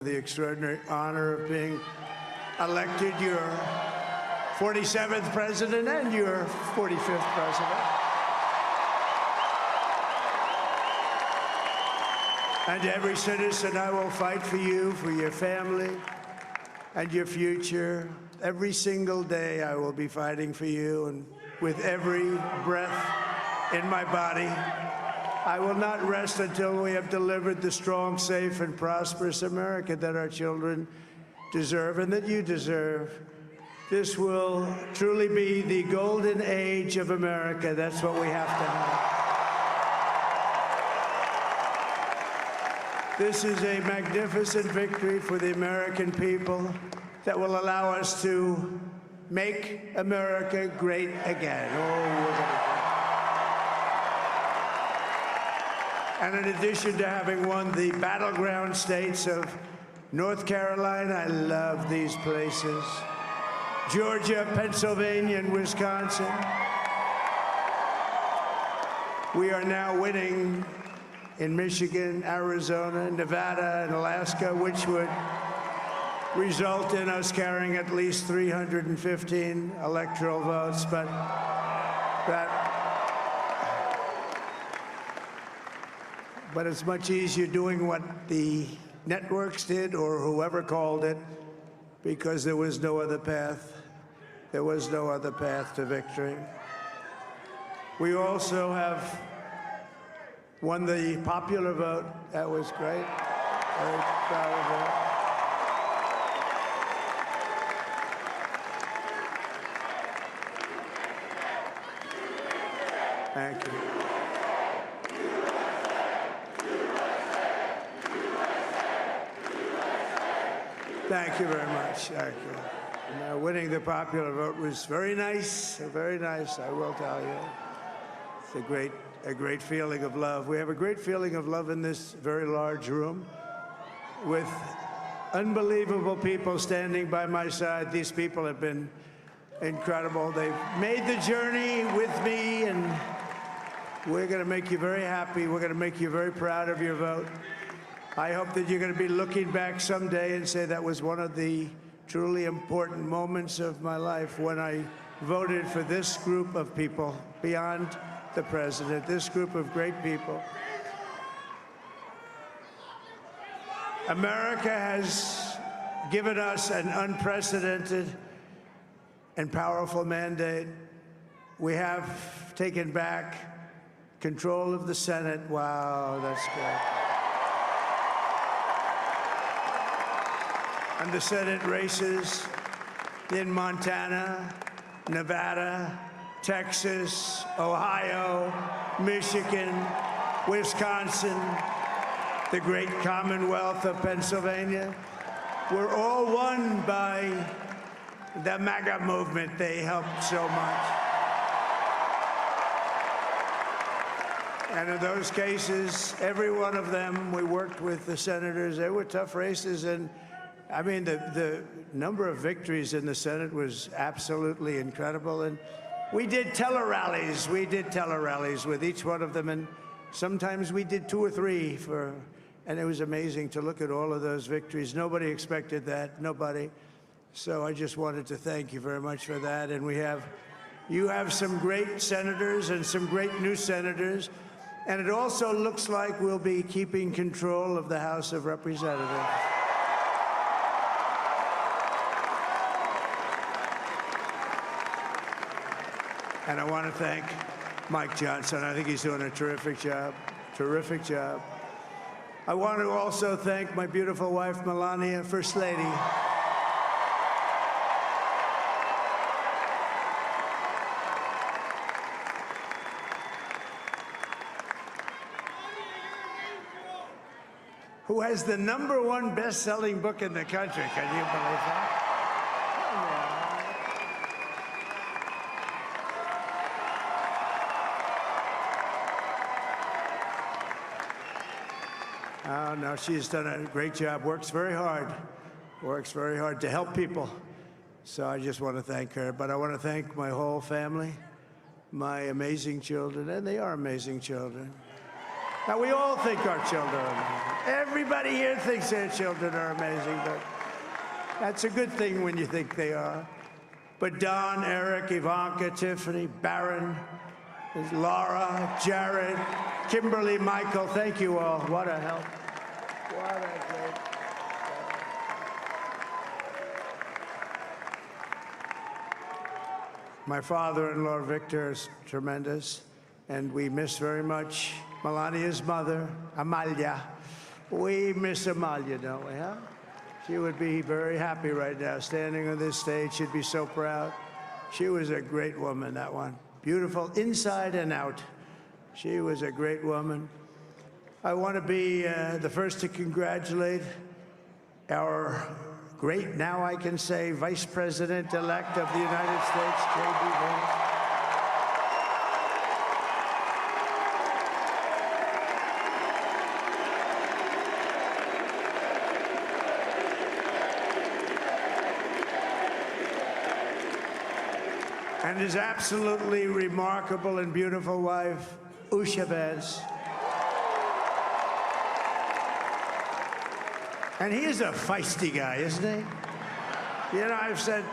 The extraordinary honor of being elected your 47th president and your 45th president. And every citizen, I will fight for you, for your family, and your future. Every single day, I will be fighting for you, and with every breath in my body, I will not rest until we have delivered the strong, safe, and prosperous America that our children deserve and that you deserve. This will truly be the golden age of America. That's what we have to have. This is a magnificent victory for the American people that will allow us to make America great again. And in addition to having won the battleground states of North Carolina, I love these places, Georgia, Pennsylvania, and Wisconsin, we are now winning in Michigan, Arizona, Nevada, and Alaska, which would result in us carrying at least 315 electoral votes, but it's much easier doing what the networks did or whoever called it, because there was no other path. There was no other path to victory. We also have won the popular vote. That was great. Very proud of that. Thank you. Thank you very much. Thank you. Winning the popular vote was very nice, I will tell you. It's a great feeling of love. We have a great feeling of love in this very large room with unbelievable people standing by my side. These people have been incredible. They've made the journey with me, and we're going to make you very happy. We're going to make you very proud of your vote. I hope that you're going to be looking back someday and say that was one of the truly important moments of my life when I voted for this group of people beyond the president, this group of great people. America has given us an unprecedented and powerful mandate. We have taken back control of the Senate. Wow, that's great. And the Senate races in Montana, Nevada, Texas, Ohio, Michigan, Wisconsin, the great Commonwealth of Pennsylvania, were all won by the MAGA movement. They helped so much. And in those cases, every one of them, we worked with the senators. They were tough races, and I mean, the number of victories in the Senate was absolutely incredible. And we did tele-rallies. We did tele-rallies with each one of them. And sometimes we did 2 or 3 and it was amazing to look at all of those victories. Nobody expected that, nobody. So I just wanted to thank you very much for that. And you have some great senators and some great new senators. And it also looks like we'll be keeping control of the House of Representatives. And I want to thank Mike Johnson. I think he's doing a terrific job, terrific job. I want to also thank my beautiful wife, Melania, First Lady. Who has the #1 best-selling book in the country. Can you believe that? Oh, no, she's done a great job, works very hard to help people. So I just want to thank her. But I want to thank my whole family, my amazing children, and they are amazing children. Now, we all think our children are amazing. Everybody here thinks their children are amazing, but that's a good thing when you think they are. But Don, Eric, Ivanka, Tiffany, Barron, Laura, Jared, Kimberly, Michael, thank you all. What a help. What a great. My father-in-law, Victor, is tremendous, and we miss very much Melania's mother, Amalia. We miss Amalia, don't we, huh? She would be very happy right now, standing on this stage. She'd be so proud. She was a great woman, that one. Beautiful inside and out. She was a great woman. I want to be the first to congratulate our great, now I can say, Vice President-elect of the United States, J.D. Vance. And his absolutely remarkable and beautiful wife, Usha Vance. And he is a feisty guy, isn't he? You know, I've said,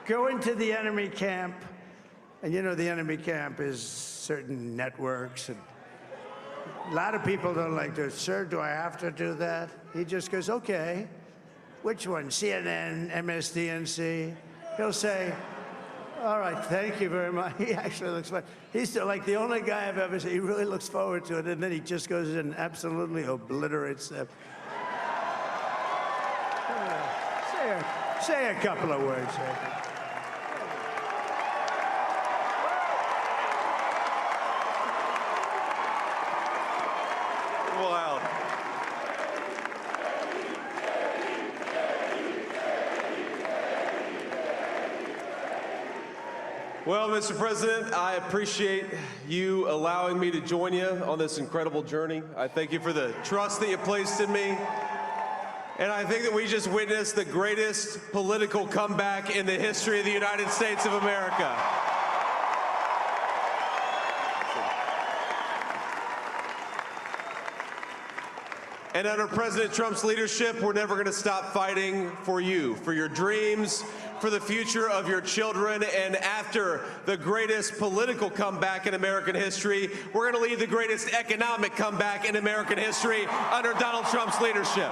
go into the enemy camp, and you know the enemy camp is certain networks, and a lot of people don't like to, sir, do I have to do that? He just goes, okay, which one, CNN, MSDNC? He'll say, all right, thank you very much. He actually looks fun. He's like the only guy I've ever seen. He really looks forward to it, and then he just goes in and absolutely obliterates them. Say a couple of words. Wow. Well, Mr. President, I appreciate you allowing me to join you on this incredible journey. I thank you for the trust that you placed in me. And I think that we just witnessed the greatest political comeback in the history of the United States of America. And under President Trump's leadership, we're never going to stop fighting for you, for your dreams, for the future of your children. And after the greatest political comeback in American history, we're going to lead the greatest economic comeback in American history under Donald Trump's leadership.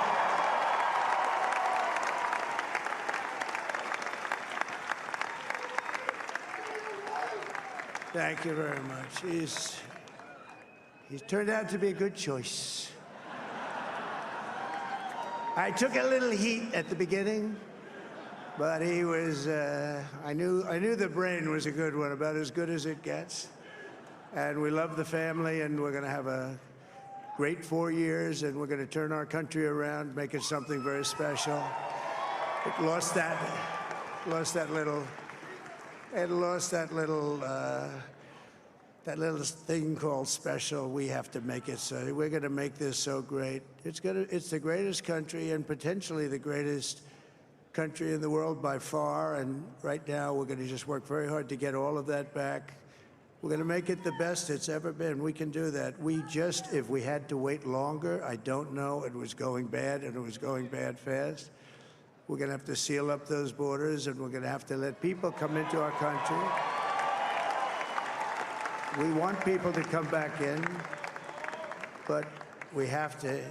Thank you very much. He's turned out to be a good choice. I took a little heat at the beginning, but he was, I knew the brain was a good one, about as good as it gets. And we love the family, and we're going to have a great 4 years, and we're going to turn our country around, make it something very special. It lost that little thing called special. We have to make it so. We're going to make this so great. It's the greatest country and potentially the greatest country in the world by far. And right now, we're going to just work very hard to get all of that back. We're going to make it the best it's ever been. We can do that. If we had to wait longer, I don't know. It was going bad, and it was going bad fast. We're going to have to seal up those borders, and we're going to have to let people come into our country. We want people to come back in, but we have to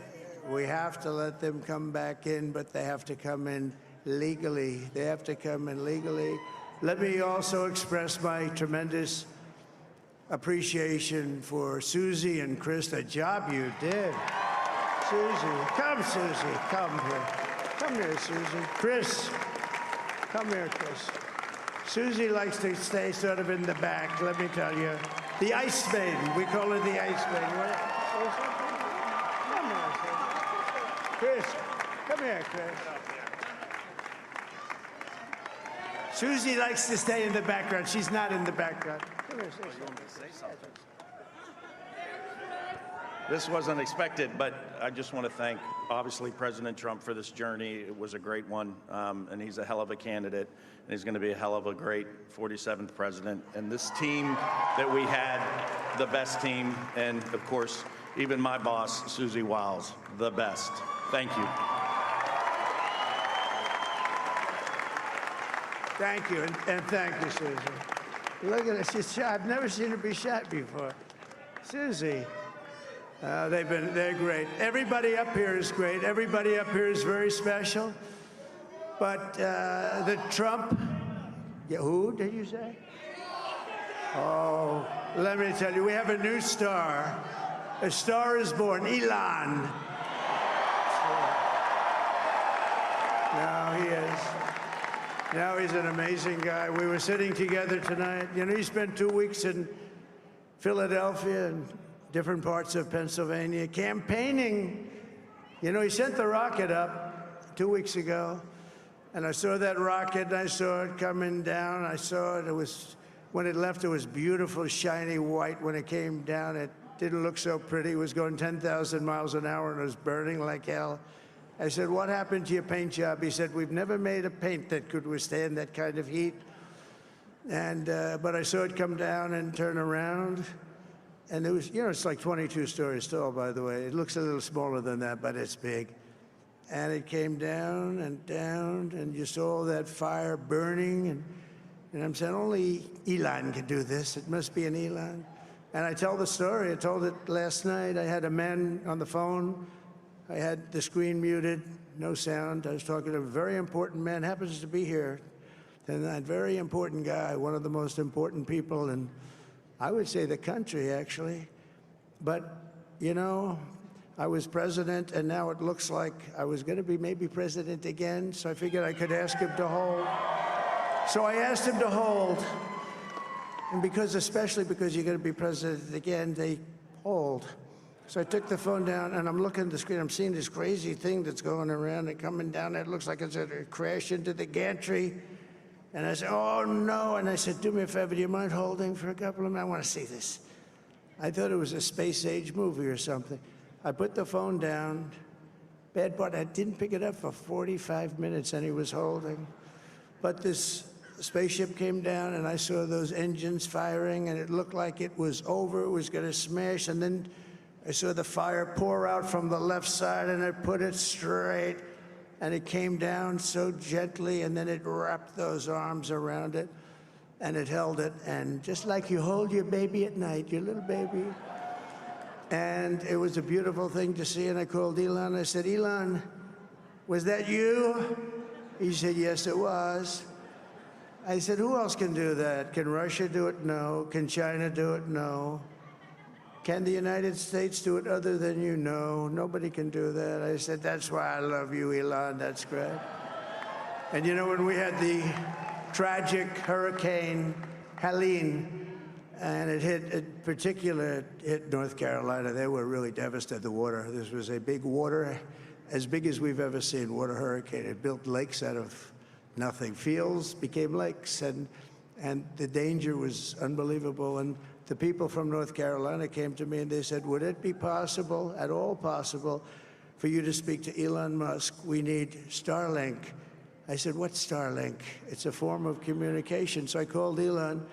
let them come back in, but they have to come in legally. They have to come in legally. Let me also express my tremendous appreciation for Susie and Chris, the job you did. Susie, come here. Come here, Susie. Chris, come here, Chris. Susie likes to stay sort of in the back, let me tell you. The Ice Maiden, we call her the Ice Maiden. Come here, Chris. Come here, Chris. Susie likes to stay in the background. She's not in the background. Come here, Susie. This wasn't expected, but I just want to thank, obviously, President Trump for this journey. It was a great one, and he's a hell of a candidate, and he's going to be a hell of a great 47th president. And this team that we had, the best team, and, of course, even my boss, Susie Wiles, the best. Thank you. Thank you, and thank you, Susie. Look at her. She's shot. I've never seen her be shot before. Susie. They're great. Everybody up here is great. Everybody up here is very special. But the Trump, yeah, who did you say? Oh, let me tell you, we have a new star. A star is born, Elon. Now he is. Now he's an amazing guy. We were sitting together tonight. You know, he spent 2 weeks in Philadelphia and different parts of Pennsylvania campaigning. You know, he sent the rocket up 2 weeks ago, and I saw that rocket, and I saw it coming down. I saw it. It was, when it left, it was beautiful, shiny white. When it came down, it didn't look so pretty. It was going 10,000 miles an hour, and it was burning like hell. I said, what happened to your paint job? He said, we've never made a paint that could withstand that kind of heat. And, but I saw it come down and turn around. And it was, you know, it's like 22 stories tall, by the way. It looks a little smaller than that, but it's big. And it came down, and you saw all that fire burning. And I'm saying, only Elon can do this. It must be an Elon. And I tell the story. I told it last night. I had a man on the phone. I had the screen muted, no sound. I was talking to a very important man, happens to be here. And that very important guy, one of the most important people in, I would say, the country, actually. But, you know, I was president, and now it looks like I was going to be maybe president again, so I figured I could ask him to hold. So I asked him to hold. And because, especially because you're going to be president again, they hold. So I took the phone down, and I'm looking at the screen. I'm seeing this crazy thing that's going around and coming down. It looks like it's going to crash into the gantry. And I said, oh, no. And I said, do me a favor, do you mind holding for a couple of minutes? I want to see this. I thought it was a space-age movie or something. I put the phone down. Bad part, I didn't pick it up for 45 minutes, and he was holding. But this spaceship came down, and I saw those engines firing, and it looked like it was over. It was going to smash, and then I saw the fire pour out from the left side, and I put it straight, and it came down so gently, and then it wrapped those arms around it, and it held it, and just like you hold your baby at night, your little baby. And it was a beautiful thing to see, and I called Elon. I said, Elon, was that you? He said, yes, it was. I said, who else can do that? Can Russia do it? No. Can China do it? No. Can the United States do it other than you? No, nobody can do that. I said, that's why I love you, Elon. That's great. And you know, when we had the tragic Hurricane Helene, and it hit North Carolina, they were really devastated, the water. This was a big water, as big as we've ever seen, water hurricane. It built lakes out of nothing. Fields became lakes, and the danger was unbelievable. And the people from North Carolina came to me and they said, would it be possible, at all possible, for you to speak to Elon Musk? We need Starlink. I said, what's Starlink? It's a form of communication. So I called Elon,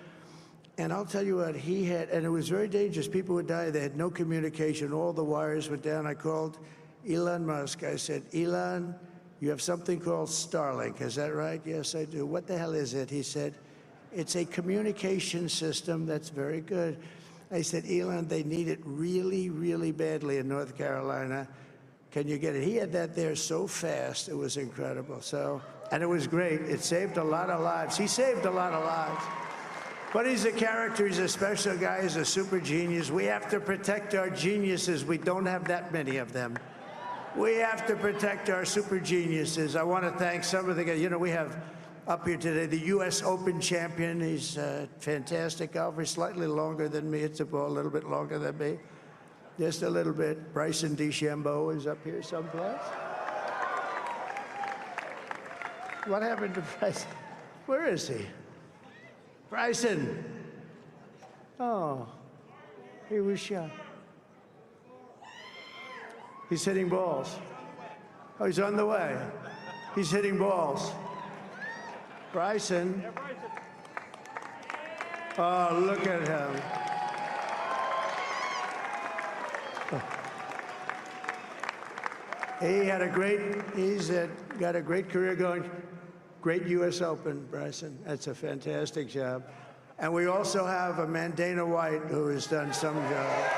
and I'll tell you what, he had, and it was very dangerous. People would die. They had no communication. All the wires were down. I called Elon Musk. I said, Elon, you have something called Starlink. Is that right? Yes, I do. What the hell is it? He said, it's a communication system that's very good. I said, Elon, they need it really, really badly in North Carolina. Can you get it? He had that there so fast, it was incredible. So, and it was great. It saved a lot of lives. He saved a lot of lives. But he's a character, he's a special guy, he's a super genius. We have to protect our geniuses. We don't have that many of them. We have to protect our super geniuses. I want to thank some of the guys. You know, we have up here today the U.S. Open champion. He's a fantastic golfer, slightly longer than me. It's a ball, a little bit longer than me. Just a little bit. Bryson DeChambeau is up here someplace. What happened to Bryson? Where is he? Bryson. Oh, he was shot. He's hitting balls. Oh, he's on the way. He's hitting balls. Bryson. Oh, look at him. Oh. He's got a great career going. Great U.S. Open, Bryson. That's a fantastic job. And we also have a man, Dana White, who has done some job.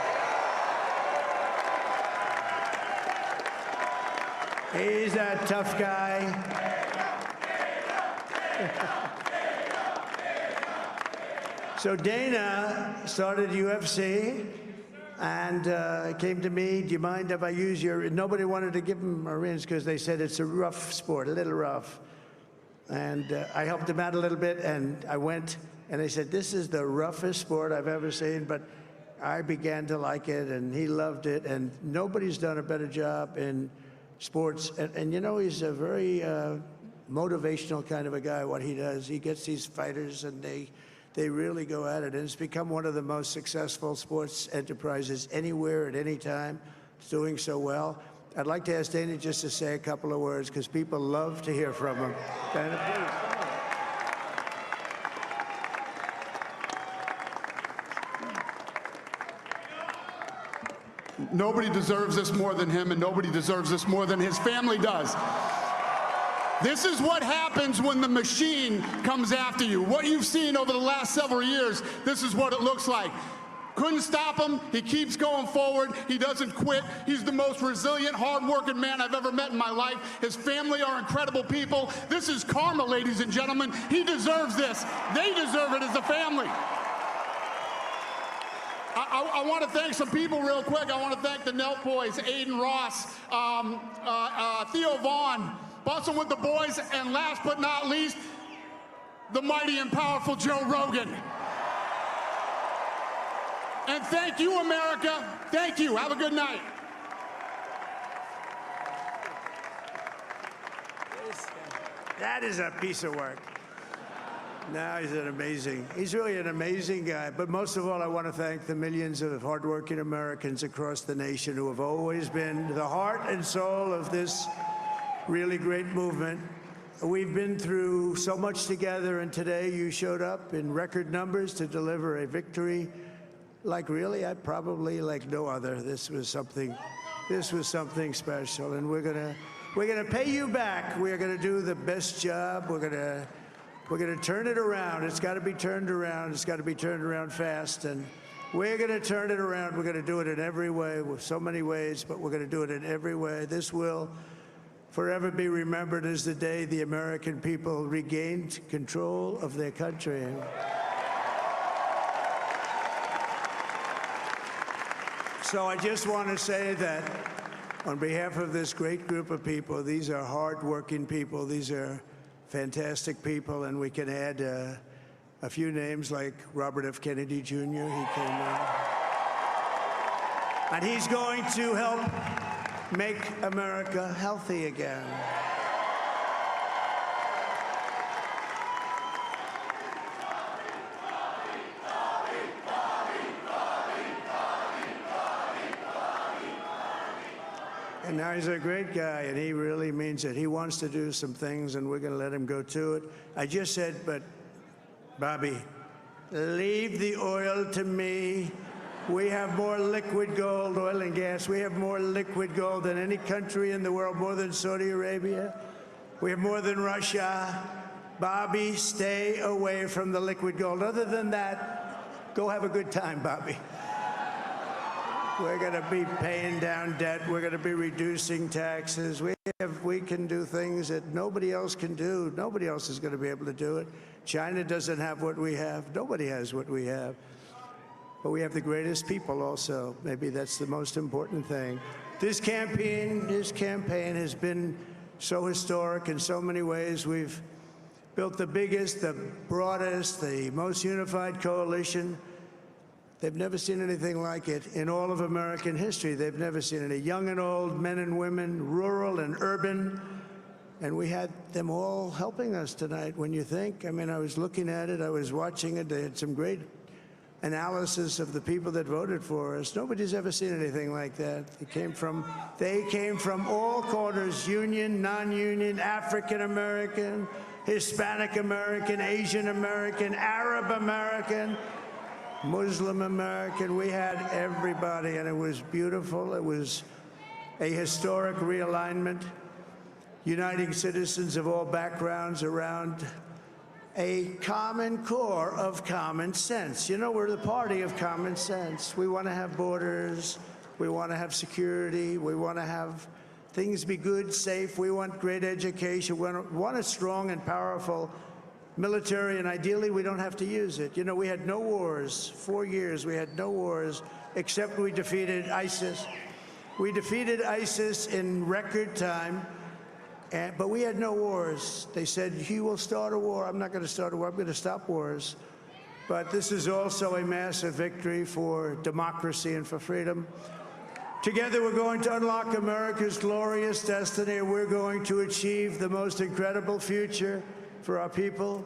He's a tough guy. So Dana started UFC and came to me, do you mind if I use your, nobody wanted to give him a rinse because they said it's a rough sport, a little rough. And I helped him out a little bit, and I went, and they said, this is the roughest sport I've ever seen, but I began to like it, and he loved it, and nobody's done a better job in sports. And you know, he's a very motivational kind of a guy, what he does. He gets these fighters, and they really go at it, and it's become one of the most successful sports enterprises anywhere at any time. It's doing so well. I'd like to ask Dana just to say a couple of words, because people love to hear from him. Dana, please. Nobody deserves this more than him, and nobody deserves this more than his family does. This is what happens when the machine comes after you. What you've seen over the last several years, this is what it looks like. Couldn't stop him. He keeps going forward. He doesn't quit. He's the most resilient, hard-working man I've ever met in my life. His family are incredible people. This is karma, ladies and gentlemen. He deserves this. They deserve it as a family. I want to thank some people real quick. I want to thank the Nelk boys, Aiden Ross, Theo Vaughn, busting with the boys, and last but not least, the mighty and powerful Joe Rogan. And thank you, America. Thank you. Have a good night. That is a piece of work. No, he's really an amazing guy. But most of all, I want to thank the millions of hardworking Americans across the nation who have always been the heart and soul of this really great movement. We've been through so much together, and today you showed up in record numbers to deliver a victory like really, probably like no other. This was something special, and we're gonna pay you back. We're gonna do the best job. We're gonna turn it around. It's got to be turned around. It's got to be turned around fast, and we're gonna turn it around. We're gonna do it in every way, with so many ways, but we're gonna do it in every way. This will forever be remembered as the day the American people regained control of their country. So I just want to say that on behalf of this great group of people, these are hard-working people. These are fantastic people, and we can add a few names like Robert F. Kennedy Jr. He came in. And he's going to help make America healthy again. And now he's a great guy, and he really means it. He wants to do some things, and we're going to let him go to it. I just said, but, Bobby, leave the oil to me. We have more liquid gold, oil and gas. We have more liquid gold than any country in the world, more than Saudi Arabia. We have more than Russia. Bobby, stay away from the liquid gold. Other than that, go have a good time, Bobby. We're going to be paying down debt. We're going to be reducing taxes. We can do things that nobody else can do. Nobody else is going to be able to do it. China doesn't have what we have. Nobody has what we have. But we have the greatest people also. Maybe that's the most important thing. This campaign has been so historic in so many ways. We've built the biggest, the broadest, the most unified coalition. They've never seen anything like it in all of American history. They've never seen it. Young and old, men and women, rural and urban. And we had them all helping us tonight, when you think. I mean, I was looking at it. I was watching it. They had some great analysis of the people that voted for us. Nobody's ever seen anything like that. They came from all corners, union, non-union, African American, Hispanic American, Asian American, Arab American, Muslim American. We had everybody, and it was beautiful. It was a historic realignment, uniting citizens of all backgrounds around a common core of common sense. You know, we're the party of common sense. We want to have borders. We want to have security. We want to have things be good, safe. We want great education. We want a strong and powerful military, and ideally, we don't have to use it. You know, we had no wars. 4 years, we had no wars, except we defeated ISIS. We defeated ISIS in record time. But we had no wars. They said, he will start a war. I'm not going to start a war. I'm going to stop wars. But this is also a massive victory for democracy and for freedom. Together, we're going to unlock America's glorious destiny, and we're going to achieve the most incredible future for our people.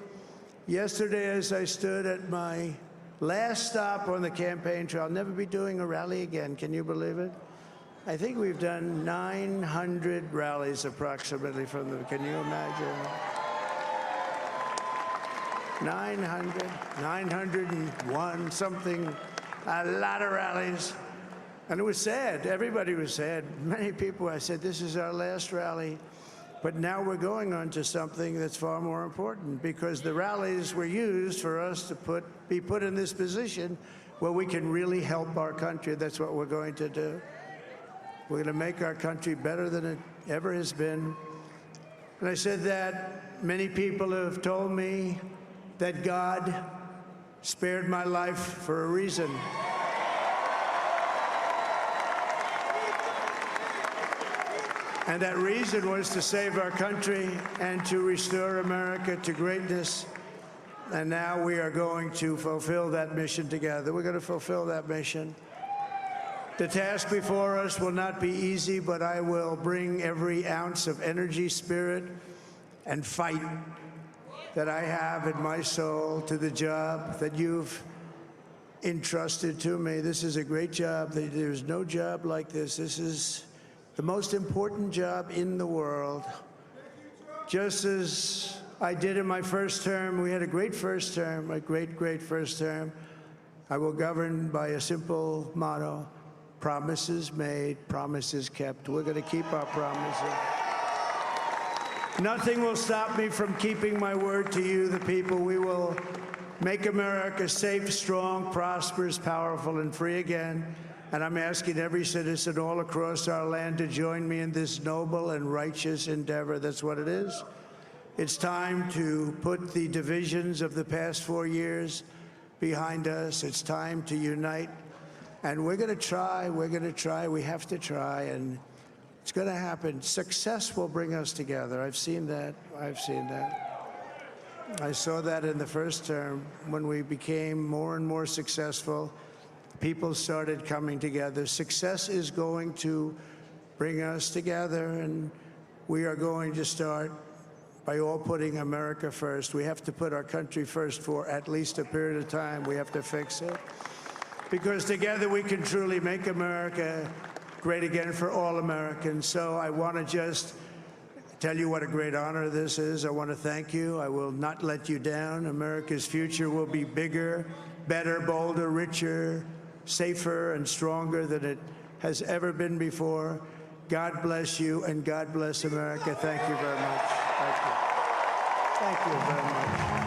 Yesterday, as I stood at my last stop on the campaign trail, I'll never be doing a rally again. Can you believe it? I think we've done 900 rallies approximately from them. Can you imagine? 901, something, a lot of rallies. And it was sad. Everybody was sad. Many people, I said, this is our last rally. But now we're going on to something that's far more important, because the rallies were used for us to be put in this position where we can really help our country. That's what we're going to do. We're going to make our country better than it ever has been. And I said that many people have told me that God spared my life for a reason. And that reason was to save our country and to restore America to greatness. And now we are going to fulfill that mission together. We're going to fulfill that mission. The task before us will not be easy, but I will bring every ounce of energy, spirit, and fight that I have in my soul to the job that you've entrusted to me. This is a great job. There's no job like this. This is the most important job in the world. Just as I did in my first term, we had a great first term, a great, great first term. I will govern by a simple motto: promises made, promises kept. We're going to keep our promises. Nothing will stop me from keeping my word to you, the people. We will make America safe, strong, prosperous, powerful, and free again. And I'm asking every citizen all across our land to join me in this noble and righteous endeavor. That's what it is. It's time to put the divisions of the past 4 years behind us. It's time to unite. And we're going to try, we have to try, and it's going to happen. Success will bring us together. I've seen that. I saw that in the first term. When we became more and more successful, people started coming together. Success is going to bring us together, and we are going to start by all putting America first. We have to put our country first for at least a period of time. We have to fix it. Because together we can truly make America great again for all Americans. So I want to just tell you what a great honor this is. I want to thank you. I will not let you down. America's future will be bigger, better, bolder, richer, safer, and stronger than it has ever been before. God bless you, and God bless America. Thank you very much. Thank you. Thank you very much.